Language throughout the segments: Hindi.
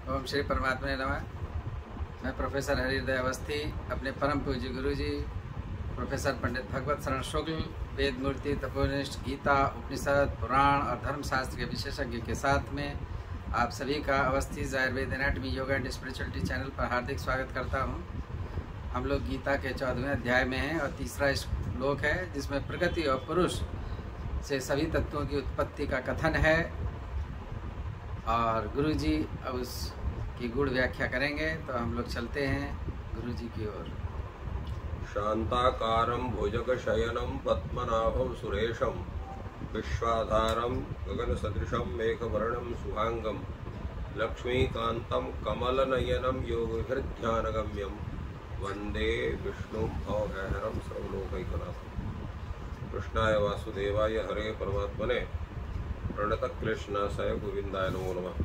ओम श्री परमात्मा ने नमः। मैं प्रोफेसर हरिहृदय अवस्थी अपने परम पूज्य गुरु जी प्रोफेसर पंडित भगवत शरण शुक्ल वेद मूर्ति तपोनिष्ठ गीता उपनिषद पुराण और धर्मशास्त्र के विशेषज्ञ के साथ में आप सभी का Awasthi Ayurveda anatomy yoga and spirituality channel पर हार्दिक स्वागत करता हूं। हम लोग गीता के 14वें अध्याय में हैं और तीसरा श्लोक है जिसमें प्रकृति और पुरुष से सभी तत्वों की उत्पत्ति का कथन है और गुरु जी अब उसकी गुण व्याख्या करेंगे। तो हम लोग चलते हैं गुरु जी की ओर। शांताकारं भुजगशयनं पद्मनाभं सुरेशं विश्वाधारं गगनसदृशं मेघवर्णं शुभांगं लक्ष्मीकान्तं कमलनयनं योगिभिर्ध्यानगम्यं वन्दे विष्णुं भवभयहरं सर्वलोकैकनाथं। कृष्णाय वासुदेवाय हरे परमात्मने प्रणतक्लेशनाशाय गोविंदाय नमो नमः।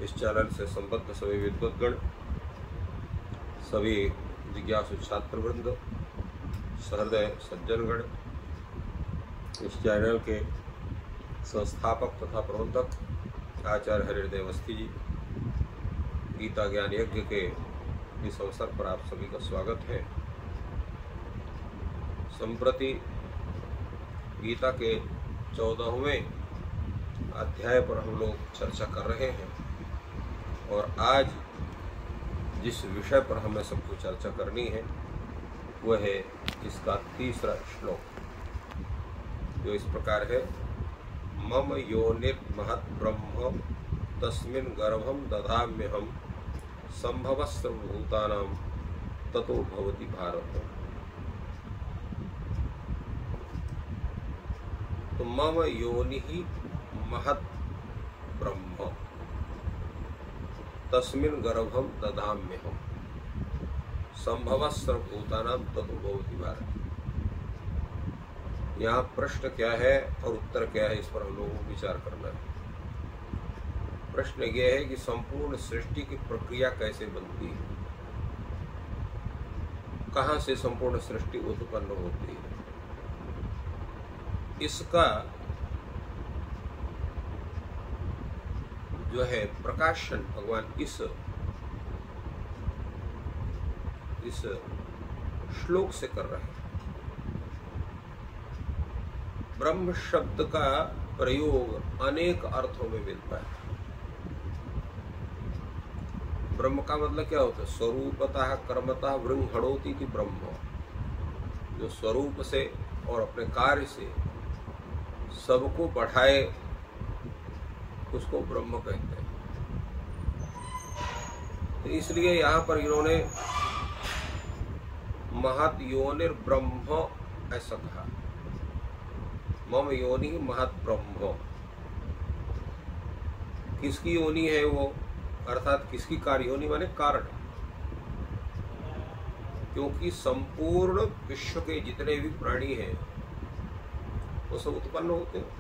इस चैनल से संबद्ध सभी विद्वद्गण, सभी जिज्ञासु छात्रवृंद, सहृदय सज्जनगण, इस चैनल के संस्थापक तथा प्रबंधक आचार्य हरिहृदय अवस्थी जी, गीता ज्ञान यज्ञ के इस अवसर पर आप सभी का स्वागत है। संप्रति गीता के 14वें अध्याय पर हम लोग चर्चा कर रहे हैं और आज जिस विषय पर हमें सबको चर्चा करनी है वह है इसका तीसरा श्लोक, जो इस प्रकार है। मम योनिर्महत् ब्रह्म तस्मिन् गर्भं दधाम्यहं संभवः सर्वभूतानां ततो भवति भारत। तो मम योनिः महत् ब्रह्म तस्मिन् गर्भं दधाम्यहं संभवः सर्वभूतानां ततो भवति भारत। यहाँ प्रश्न क्या है और उत्तर क्या है, इस पर हम लोगों को विचार करना है। प्रश्न यह है कि संपूर्ण सृष्टि की प्रक्रिया कैसे बनती है, कहाँ से संपूर्ण सृष्टि उत्पन्न होती है, इसका जो है प्रकाशन भगवान इस श्लोक से कर रहे हैं। ब्रह्म शब्द का प्रयोग अनेक अर्थों में मिलता है। ब्रह्म का मतलब क्या होता है? स्वरूपतः कर्मतः वृंहणोति इति ब्रह्म। जो स्वरूप से और अपने कार्य से सबको बढ़ाए उसको ब्रह्म कहते हैं। तो इसलिए यहाँ पर इन्होंने महत् योनिर ब्रह्म ऐसा कहा। मम योनि महत् ब्रह्म। किसकी योनि है वो, अर्थात किसकी कार्य योनि माने कारण, क्योंकि संपूर्ण विश्व के जितने भी प्राणी हैं वो सब उत्पन्न होते हैं।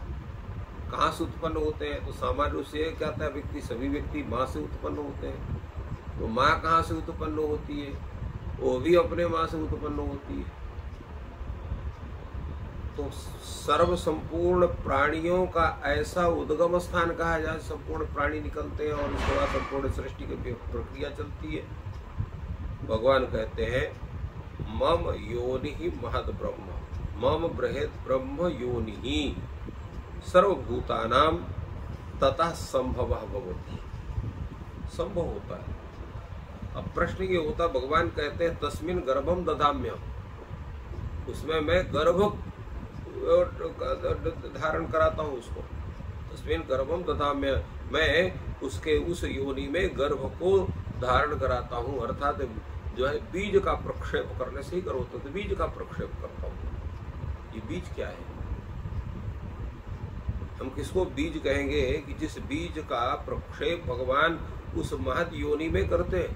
कहाँ से उत्पन्न होते हैं? तो सामान्य रूप से क्या कहता है व्यक्ति, सभी व्यक्ति माँ से उत्पन्न होते हैं। तो माँ कहाँ से उत्पन्न होती है? वो भी अपने माँ से उत्पन्न होती है। तो सर्व संपूर्ण प्राणियों का ऐसा उद्गम स्थान कहा जाए, संपूर्ण प्राणी निकलते हैं और इसके बाद संपूर्ण सृष्टि की प्रक्रिया चलती है। भगवान कहते हैं मम योनि महद् ब्रह्म, मम बृहत् ब्रह्म योनि सर्वभूतानां ततः संभवः भवति। संभव होता है। अब प्रश्न ये होता, भगवान कहते हैं तस्मिन् गर्भं दधाम्यहं, उसमें मैं गर्भ धारण कराता हूँ उसको। तस्मिन् गर्भं दधाम्यहं, मैं उसके उस योनि में गर्भ को धारण कराता हूँ। अर्थात जो है बीज का प्रक्षेप करने से ही गर्भ होता है। तो बीज का प्रक्षेप करता हूँ। ये बीज क्या है? हम किसको बीज कहेंगे? कि जिस बीज का प्रक्षेप भगवान उस महत् योनि में करते हैं,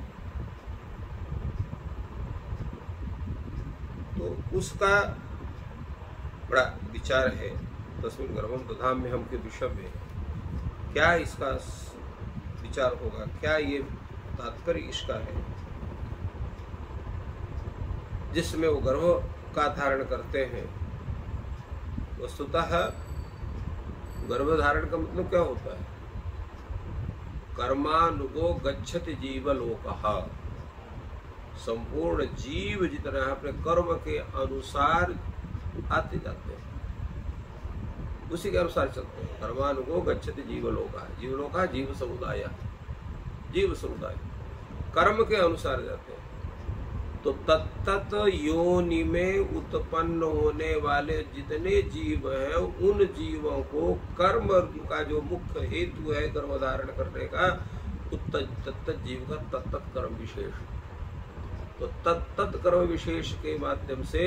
तो उसका बड़ा विचार है। तस्मिन् गर्भं दधाम्यहं के विषय में क्या इसका विचार होगा, क्या ये तात्पर्य इसका है? जिसमें वो गर्भ का धारण करते हैं, वस्तुतः गर्भ धारण का मतलब क्या होता है? कर्मानुगो गच्छति जीवलोकः। संपूर्ण जीव जितना अपने कर्म के अनुसार आते जाते हैं, उसी के अनुसार चलते हैं। कर्मानुगो गच्छति जीवलोकः। जीवलोकः जीव समुदाय, जीव समुदाय कर्म के अनुसार जाते हैं। तो तत्त योनि में उत्पन्न होने वाले जितने जीव हैं, उन जीवों को कर्म का जो मुख्य हेतु है गर्भ धारण करने का, तत्त जीव का तत्त कर्म विशेष। तो तत्त कर्म विशेष के माध्यम से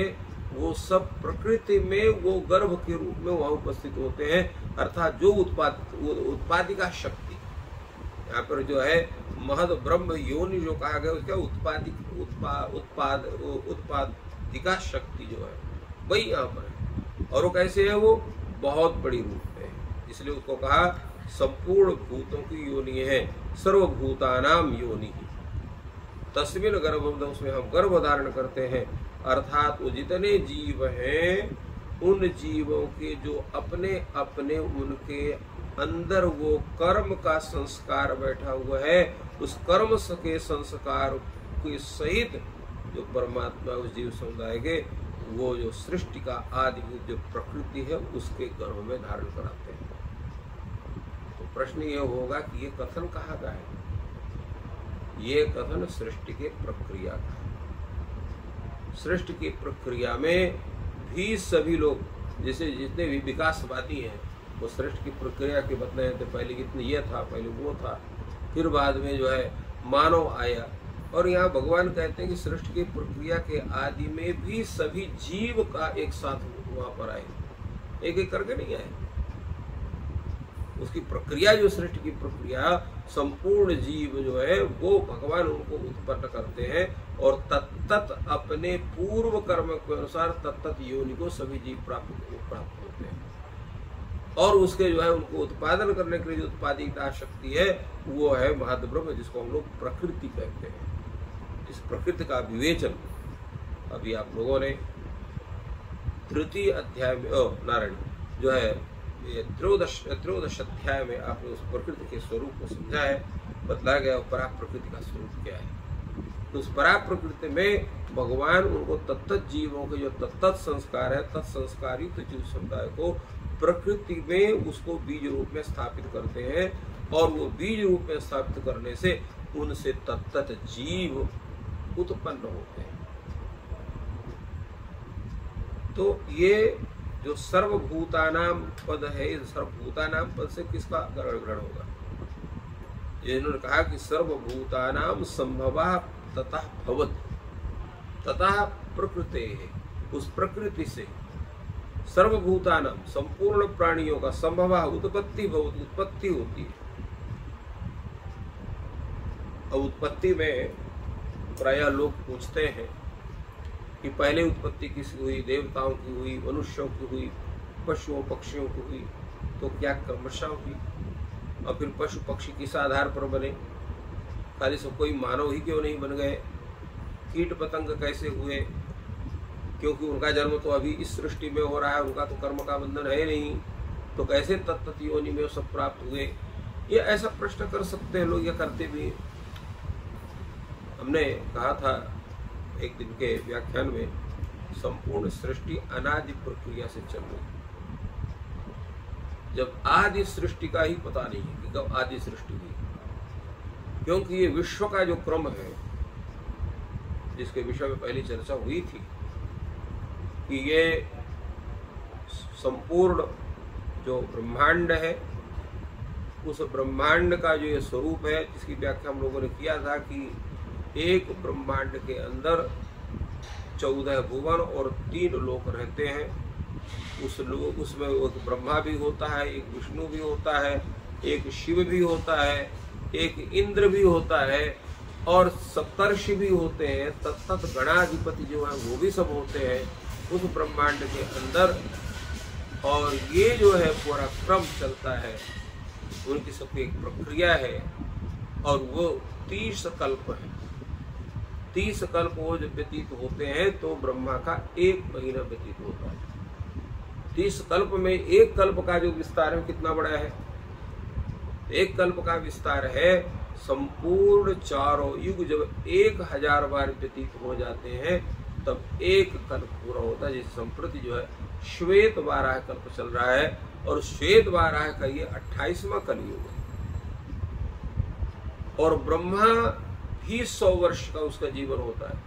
वो सब प्रकृति में वो गर्भ के रूप में वहां उपस्थित होते हैं, अर्थात जो उत्पादिका शक्ति। यहाँ पर जो है महद ब्रह्म योनि जो कहा गया, उसका उत्पादिका शक्ति जो है वही यहाँ पर है। और वो कैसे है? वो बहुत बड़ी रूप है, इसलिए उसको कहा संपूर्ण भूतों की योनि है, सर्वभूतानाम योनि। तस्मिन गर्भ, उसमें हम गर्भ धारण करते हैं, अर्थात वो जितने जीव हैं उन जीवों के जो अपने अपने उनके अंदर वो कर्म का संस्कार बैठा हुआ है, उस कर्म के संस्कार के सहित जो परमात्मा उस जीव समुदाय के वो जो सृष्टि का आदि जो प्रकृति है उसके गर्भ में धारण कराते हैं। तो प्रश्न ये होगा कि ये कथन कहाँ का है? ये कथन सृष्टि के प्रक्रिया का है। सृष्टि की प्रक्रिया में भी सभी लोग, जैसे जितने भी विकासवादी हैं, वो सृष्टि की प्रक्रिया के बतलाए थे। पहले कितने ये था, पहले वो था, फिर बाद में जो है मानव आया। और यहाँ भगवान कहते हैं कि सृष्टि की प्रक्रिया के आदि में भी सभी जीव का एक साथ वहां पर आए, एक एक करके नहीं आए। उसकी प्रक्रिया जो सृष्टि की प्रक्रिया, संपूर्ण जीव जो है वो भगवान उनको उत्पन्न करते हैं और तत्त अपने पूर्व कर्म के अनुसार तत्त योनि को सभी जीव प्राप्त होते हैं। और उसके जो है उनको उत्पादन करने के लिए जो उत्पादिका शक्ति है वो है महद ब्रह्म, जिसको हम लोग प्रकृति कहते हैं। इस प्रकृति का विवेचन अभी आप लोगों ने तृतीय अध्याय में नारायण जो है त्रयोदश अध्याय में आपने उस प्रकृति के स्वरूप को समझा है, बतलाया गया पराग प्रकृति का स्वरूप क्या है। तो उस पराग प्रकृति में भगवान उनको तत्त जीवों के जो तत्त संस्कार है, तत्संस्कार युक्त जीव समुदाय को प्रकृति में उसको बीज रूप में स्थापित करते हैं। और वो बीज रूप में स्थापित करने से उनसे तत्त जीव उत्पन्न होते हैं। तो ये जो सर्वभूतानाम पद है, इस सर्वभूतानाम पद से किसका ग्रहण होगा? इन्होंने कहा कि सर्वभूतानाम संभवा ततः भवत्, ततः प्रकृते है, उस प्रकृति से सर्वभूतानाम संपूर्ण प्राणियों का संभवा उत्पत्ति भवत्, उत्पत्ति होती है। अब उत्पत्ति में प्रायः लोग पूछते हैं कि पहले उत्पत्ति किसकी हुई? देवताओं की हुई, मनुष्यों की हुई, पशुओं पक्षियों की हुई, तो क्या क्रमशः हुई? और फिर पशु पक्षी किस आधार पर बने? खाली सब कोई मानव ही क्यों नहीं बन गए? कीट पतंग कैसे हुए? क्योंकि उनका जन्म तो अभी इस सृष्टि में हो रहा है, उनका तो कर्म का बंधन है नहीं, तो कैसे तत्त योनि में सब प्राप्त हुए? ये ऐसा प्रश्न कर सकते हैं लोग, या करते भी। हमने कहा था एक दिन के व्याख्यान में, संपूर्ण सृष्टि अनादि प्रक्रिया से चल रही है। जब आदि सृष्टि का ही पता नहीं है कि कब आदि सृष्टि हुई, क्योंकि ये विश्व का जो क्रम है, जिसके विषय में पहली चर्चा हुई थी कि ये संपूर्ण जो ब्रह्मांड है, उस ब्रह्मांड का जो ये स्वरूप है, जिसकी व्याख्या हम लोगों ने किया था कि एक ब्रह्मांड के अंदर 14 भुवन और 3 लोक रहते हैं। उसमें एक ब्रह्मा भी होता है, एक विष्णु भी होता है, एक शिव भी होता है, एक इंद्र भी होता है, और सप्तर्षि भी होते हैं। तत्त गणाधिपति जो है वो भी सब होते हैं उस ब्रह्मांड के अंदर। और ये जो है पूरा क्रम चलता है, उनकी सबकी एक प्रक्रिया है, और वो 30 कल्प है। 30 कल्प वो जब व्यतीत होते हैं तो ब्रह्मा का 1 महीना व्यतीत होता है। 30 कल्प में एक कल्प का जो विस्तार है कितना बड़ा है? एक कल्प का विस्तार है संपूर्ण चारों युग जब 1000 बार व्यतीत हो जाते हैं तब एक कल्प पूरा होता है। जिस संप्रति जो है श्वेत वाराह कल्प चल रहा है और श्वेत वाराह का ये 28वां कलयुग है और ब्रह्मा भी 100 वर्ष का उसका जीवन होता है।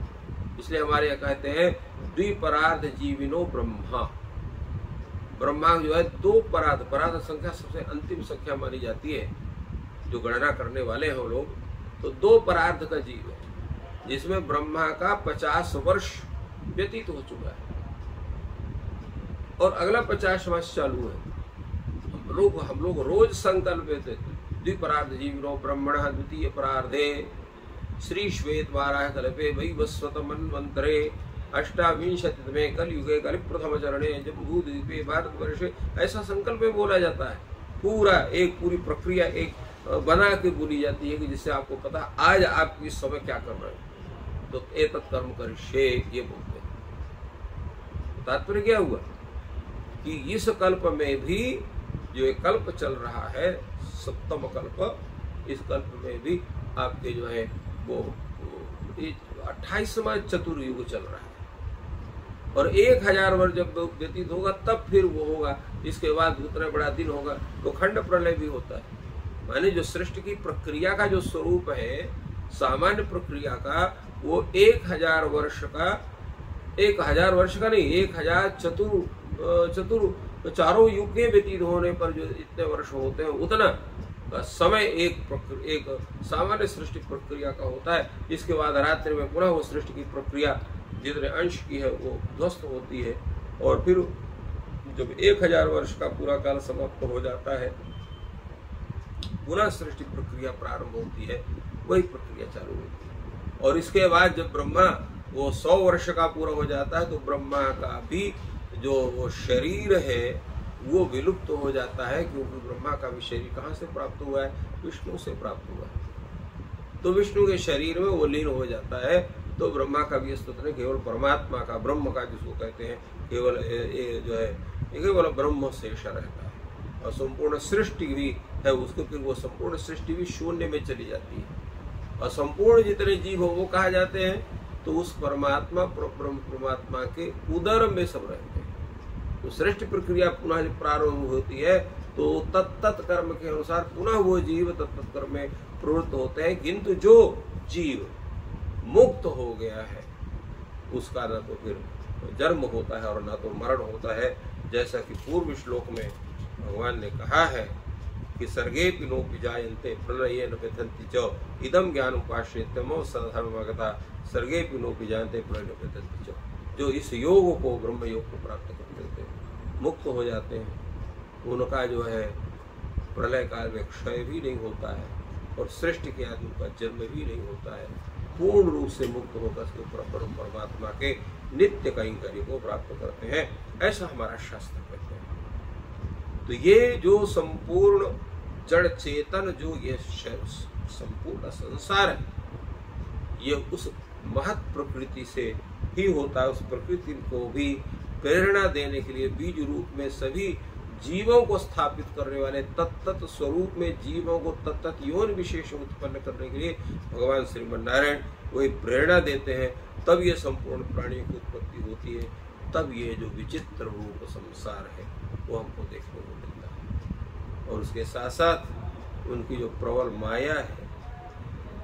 इसलिए हमारे यहाँ कहते हैं द्विपरार्ध जीविनो ब्रह्मा। ब्रह्मा जो है 2 परार्ध, परार्ध संख्या सबसे अंतिम संख्या मानी जाती है जो गणना करने वाले हैं लोग, तो 2 परार्ध का जीव है जिसमें ब्रह्मा का 50 वर्ष व्यतीत हो चुका है और अगला 50 वर्ष चालू है। हम लोग रोज संकल्प लेते द्विपरार्ध जीविनो ब्रह्मण द्वितीय परार्धे श्री श्वेत वाराह कल्पे वैवस्वत मन्वंतरे 28वें कलयुगे कलि प्रथम चरणे जम्बूद्वीपे भारतवर्षे, ऐसा संकल्प में बोला जाता है। पूरा एक पूरी प्रक्रिया एक बना के बोली जाती है कि जिससे आपको पता आज आप इस समय क्या कर रहे हैं। तो एतत् कर्म करिष्ये ये बोलते हैं। तात्पर्य क्या हुआ कि इस कल्प में भी जो एक कल्प चल रहा है 7वां कल्प, इस कल्प में भी आपके जो है वो 28वां चतुर्युग चल रहा है और 1000 वर्ष जब व्यतीत होगा तब फिर वो होगा। इसके बाद उतना बड़ा दिन होगा तो खंड प्रलय भी होता है। माने जो सृष्टि की प्रक्रिया का जो स्वरूप है सामान्य प्रक्रिया का वो 1000 वर्ष का, 1000 वर्ष का नहीं, 1000 चारों युग के व्यतीत होने पर जो इतने वर्ष होते हैं उतना का समय एक सामान्य सृष्टि प्रक्रिया का होता है। इसके बाद रात्रि में पुनः वो सृष्टि की प्रक्रिया जितने अंश की है वो ध्वस्त होती है और फिर जब 1000 वर्ष का पूरा काल समाप्त हो जाता है पुनः सृष्टि प्रक्रिया प्रारंभ होती है, वही प्रक्रिया चालू होती है। और इसके बाद जब ब्रह्मा वो 100 वर्ष का पूरा हो जाता है तो ब्रह्मा का भी जो वो शरीर है वो विलुप्त हो जाता है, क्योंकि ब्रह्मा का भी शरीर कहाँ से प्राप्त हुआ है? विष्णु से प्राप्त हुआ है। तो विष्णु के शरीर में वो लीन हो जाता है। तो ब्रह्मा का भी अस्तित्व नहीं, केवल परमात्मा का, ब्रह्म का जिसको कहते हैं, केवल ये जो है केवल ब्रह्म शेष रहता है और संपूर्ण सृष्टि भी है उसको, फिर वो संपूर्ण सृष्टि भी शून्य में चली जाती है और संपूर्ण जितने जीव हो वो कहा जाते हैं तो उस परमात्मा परमात्मा के उदर में सब रहते हैं। तो सृष्टि प्रक्रिया पुनः जब प्रारंभ होती है तो तत्त कर्म के अनुसार पुनः वो जीव तत्त कर्म में प्रवृत्त होते हैं। किंतु जो जीव मुक्त हो गया है उसका न तो फिर जन्म होता है और न तो मरण होता है। जैसा कि पूर्व श्लोक में भगवान ने कहा है कि सर्गे नोपि जायन्ते प्रलयेन व्यथन्ति च इदम ज्ञान उपाश्रित्य सधर्मगता सर्गे नोपि जायन्ते प्रलयेन व्यथन्ति च। जो इस योग को ब्रह्म योग को प्राप्त कर लेते हैं, मुक्त हो जाते हैं, उनका जो है प्रलय काल में क्षय भी नहीं होता है और सृष्टि के आदि का जन्म भी नहीं होता है। पूर्ण रूप से मुक्त होकर के परमात्मा के नित्य कैंकर्य को प्राप्त करते हैं, ऐसा हमारा शास्त्र कहते हैं। तो ये जो संपूर्ण जड़ चेतन जो ये संपूर्ण संसार है ये उस महत प्रकृति से ही होता है। उस प्रकृति को भी प्रेरणा देने के लिए बीज रूप में सभी जीवों को स्थापित करने वाले तत्त स्वरूप में जीवों को तत्त योनि विशेष उत्पन्न करने के लिए भगवान श्रीमन नारायण वही प्रेरणा देते हैं। तब ये संपूर्ण प्राणियों की उत्पत्ति होती है, तब ये जो विचित्र रूप संसार है वो हमको देखने को मिलता है। और उसके साथ साथ उनकी जो प्रबल माया है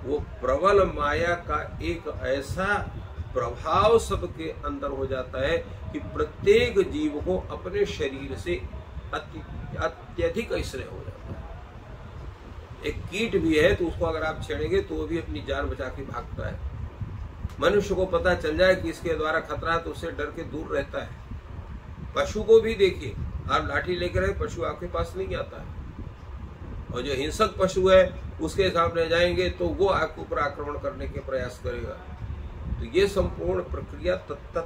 वो प्रबल माया का एक ऐसा प्रभाव सबके अंदर हो जाता है कि प्रत्येक जीव को अपने शरीर से अत्यधिक आश्रय हो जाता है। एक कीट भी है तो उसको अगर आप छेड़ेंगे तो वो भी अपनी जान बचा के भागता है। मनुष्य को पता चल जाए कि इसके द्वारा खतरा है तो उससे डर के दूर रहता है। पशु को भी देखिए, आप लाठी लेकर रहे, पशु आपके पास नहीं आता है। और जो हिंसक पशु है उसके सामने जाएंगे तो वो आपके ऊपर आक्रमण करने के प्रयास करेगा। तो ये संपूर्ण प्रक्रिया तत्त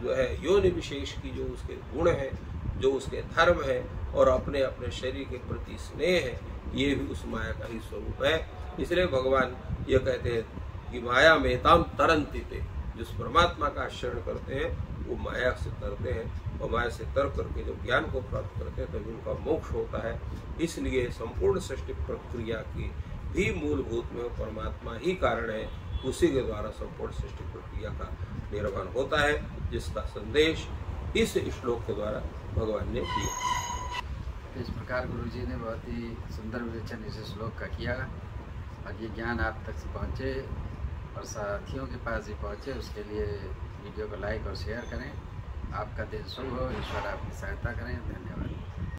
जो है योनि विशेष की जो उसके गुण है, जो उसके धर्म है और अपने अपने शरीर के प्रति स्नेह है, ये भी उस माया का ही स्वरूप है। इसलिए भगवान ये कहते हैं कि माया में ताम तरंती थे, जिस परमात्मा का आश्रय करते हैं वो माया से तरते हैं और माया से तर करके जब ज्ञान को प्राप्त करते हैं तभी उनका मोक्ष होता है। इसलिए संपूर्ण सृष्टि प्रक्रिया की भी मूलभूत में परमात्मा ही कारण है, उसी के द्वारा संपूर्ण सृष्टि प्रक्रिया का निर्माण होता है, जिसका संदेश इस श्लोक के द्वारा भगवान ने दिया। इस प्रकार गुरु जी ने बहुत ही सुंदर विवेचन इस श्लोक का किया और ये ज्ञान आप तक पहुँचे और साथियों के पास भी पहुँचे, उसके लिए वीडियो को लाइक और शेयर करें। आपका दिन शुभ हो, ईश्वर आपकी सहायता करें। धन्यवाद।